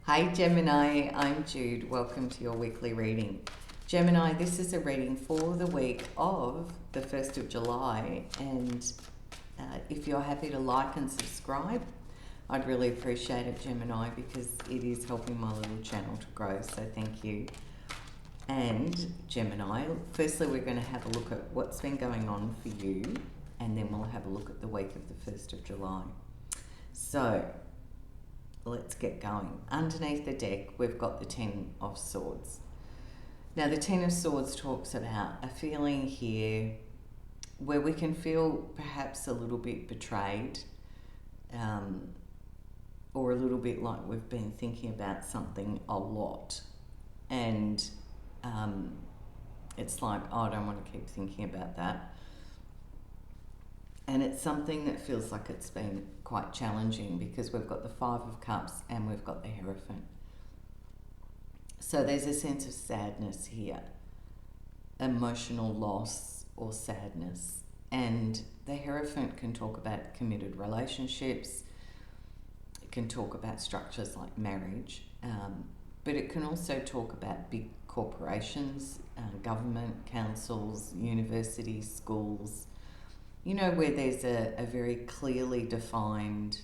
Hey Gemini, I'm Jude. Welcome to your weekly reading. Gemini, this is a reading for the week of the 1st of July, and if you're happy to like and subscribe, I'd really appreciate it, Gemini, because it is helping my little channel to grow, so thank you. And Gemini, firstly we're going to have a look at what's been going on for you, and then we'll have a look at the week of the 1st of July. So let's get going. Underneath the deck, we've got the Ten of Swords. Now, the Ten of Swords talks about a feeling here where we can feel perhaps a little bit betrayed, or a little bit like we've been thinking about something a lot. And it's like, oh, I don't want to keep thinking about that. And it's something that feels like it's been quite challenging because we've got the Five of Cups and we've got the Hierophant. So there's a sense of sadness here, emotional loss or sadness. And the Hierophant can talk about committed relationships, it can talk about structures like marriage, but it can also talk about big corporations, government, councils, universities, schools, you know, where there's a very clearly defined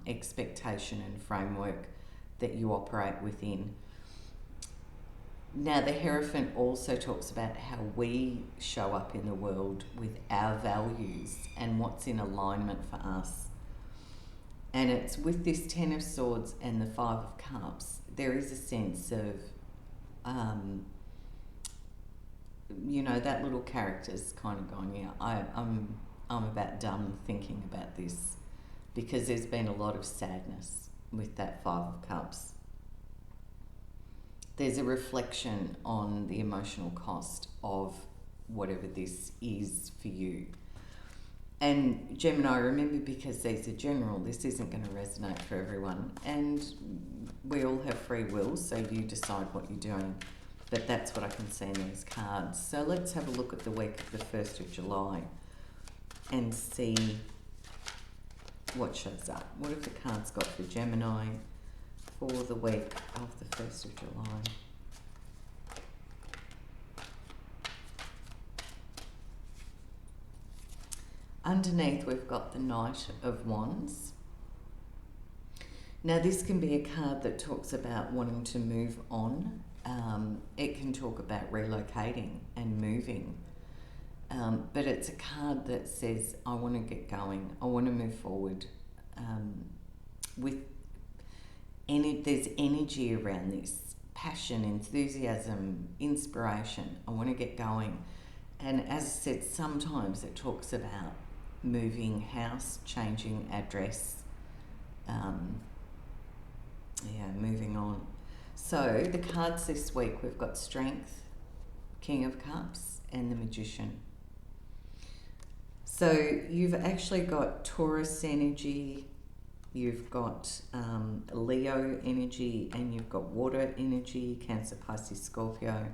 expectation and framework that you operate within. Now, the Hierophant also talks about how we show up in the world with our values and what's in alignment for us. And it's with this Ten of Swords and the Five of Cups, there is a sense of you know, that little character's kind of going, yeah, I'm about done thinking about this, because there's been a lot of sadness with that Five of Cups. There's a reflection on the emotional cost of whatever this is for you. And Gemini, remember, because these are general, this isn't going to resonate for everyone, and we all have free will, so you decide what you're doing. But that's what I can see in these cards. So let's have a look at the week of the 1st of July and see what shows up. What have the cards got for Gemini for the week of the 1st of July? Underneath, we've got the Knight of Wands. Now, this can be a card that talks about wanting to move on. It can talk about relocating and moving, but it's a card that says, I want to get going, I want to move forward. There's energy around this, passion, enthusiasm, inspiration. I want to get going. And as I said, sometimes it talks about moving house, changing address, moving on. So the cards this week, we've got Strength, King of Cups, and the Magician. So you've actually got Taurus energy, you've got Leo energy, and you've got water energy, Cancer, Pisces, Scorpio.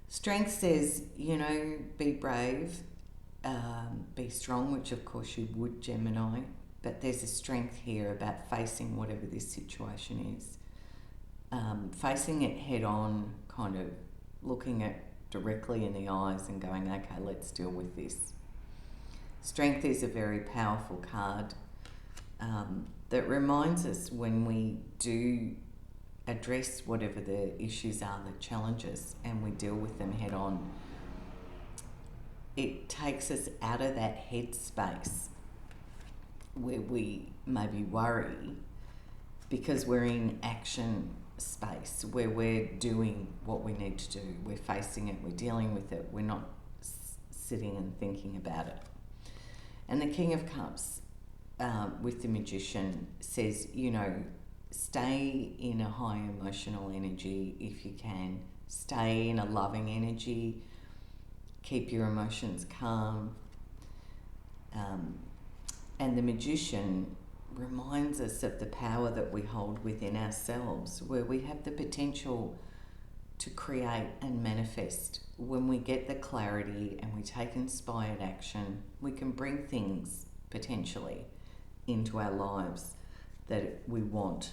Strength says, you know, be brave, be strong, which of course you would, Gemini, but there's a strength here about facing whatever this situation is. Facing it head on, kind of looking it directly in the eyes and going, okay, let's deal with this. Strength is a very powerful card that reminds us when we do address whatever the issues are, the challenges, and we deal with them head on, it takes us out of that head space where we maybe worry, because we're in action space where we're doing what we need to do. We're facing it, we're dealing with it, we're not sitting and thinking about it. And the King of Cups with the Magician says, you know, stay in a high emotional energy if you can, stay in a loving energy, keep your emotions calm. And the Magician reminds us of the power that we hold within ourselves, where we have the potential to create and manifest. When we get the clarity and we take inspired action, we can bring things potentially into our lives that we want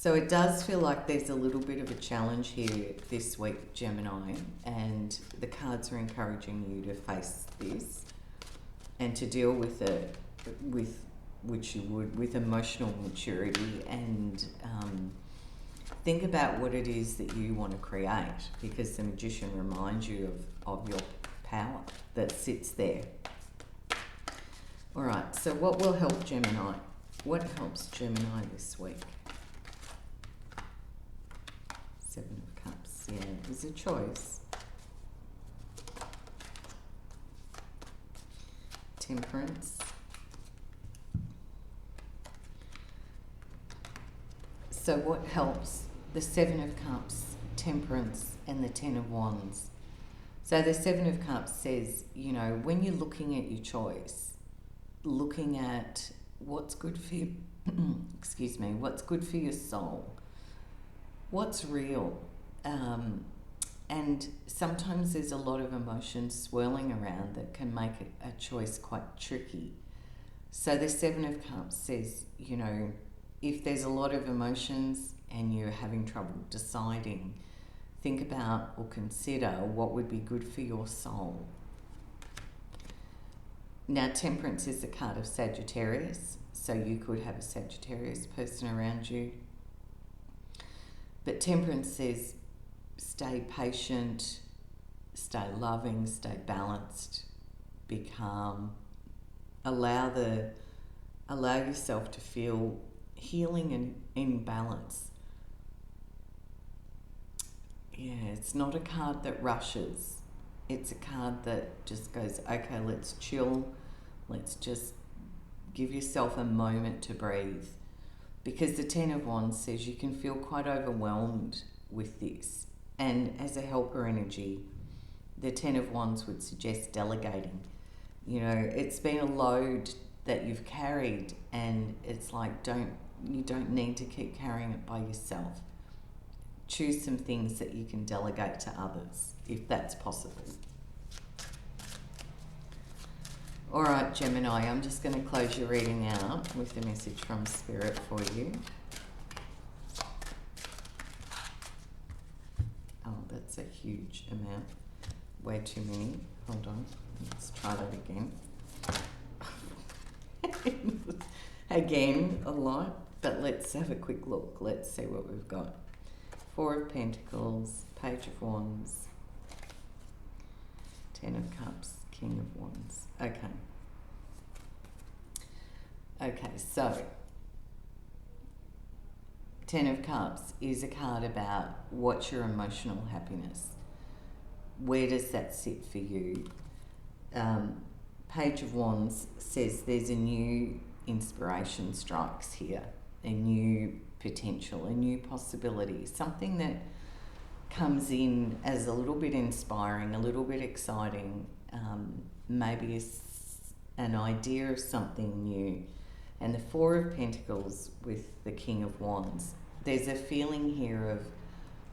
So it does feel like there's a little bit of a challenge here this week, Gemini, and the cards are encouraging you to face this and to deal with it with which you would with emotional maturity, and think about what it is that you want to create, because the Magician reminds you of your power that sits there. All right, so what will help Gemini? What helps Gemini this week? Seven of Cups, yeah, there's a choice. Temperance. So what helps? The Seven of Cups, Temperance, and the Ten of Wands. So the Seven of Cups says, you know, when you're looking at your choice, looking at what's good for you, excuse me, what's good for your soul, what's real, and sometimes there's a lot of emotions swirling around that can make a choice quite tricky. So the Seven of Cups says, you know, if there's a lot of emotions and you're having trouble deciding, think about or consider what would be good for your soul. Now, Temperance is the card of Sagittarius, so you could have a Sagittarius person around you. But Temperance says, stay patient, stay loving, stay balanced, be calm, allow yourself to feel healing and in balance. Yeah, it's not a card that rushes. It's a card that just goes, okay, let's chill. Let's just give yourself a moment to breathe. Because the Ten of Wands says you can feel quite overwhelmed with this. And as a helper energy, the Ten of Wands would suggest delegating. You know, it's been a load that you've carried, and it's like, you don't need to keep carrying it by yourself. Choose some things that you can delegate to others, if that's possible. All right, Gemini, I'm just going to close your reading out with a message from Spirit for you. Oh, that's a huge amount. Way too many. Hold on. Let's try that again. Again, a lot. But let's have a quick look. Let's see what we've got. Four of Pentacles, Page of Wands, Ten of Cups, King of Wands. Okay, so Ten of Cups is a card about what's your emotional happiness. Where does that sit for you? Page of Wands says there's a new inspiration strikes here, a new potential, a new possibility, something that comes in as a little bit inspiring, a little bit exciting, maybe an idea of something new. And the Four of Pentacles with the King of Wands, there's a feeling here of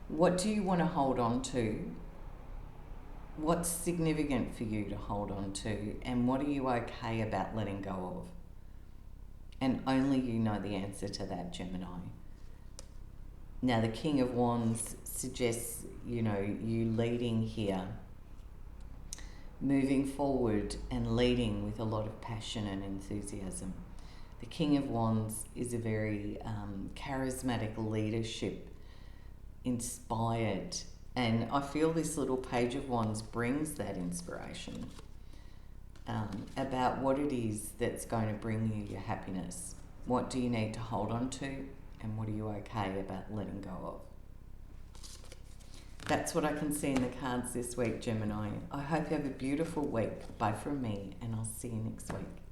what do you want to hold on to? What's significant for you to hold on to? And what are you okay about letting go of? And only you know the answer to that, Gemini. Now, the King of Wands suggests, you know, you leading here, moving forward and leading with a lot of passion and enthusiasm. The King of Wands is a very charismatic leadership, inspired, and I feel this little Page of Wands brings that inspiration about what it is that's going to bring you your happiness. What do you need to hold on to, and what are you okay about letting go of? That's what I can see in the cards this week, Gemini. I hope you have a beautiful week. Bye from me, and I'll see you next week.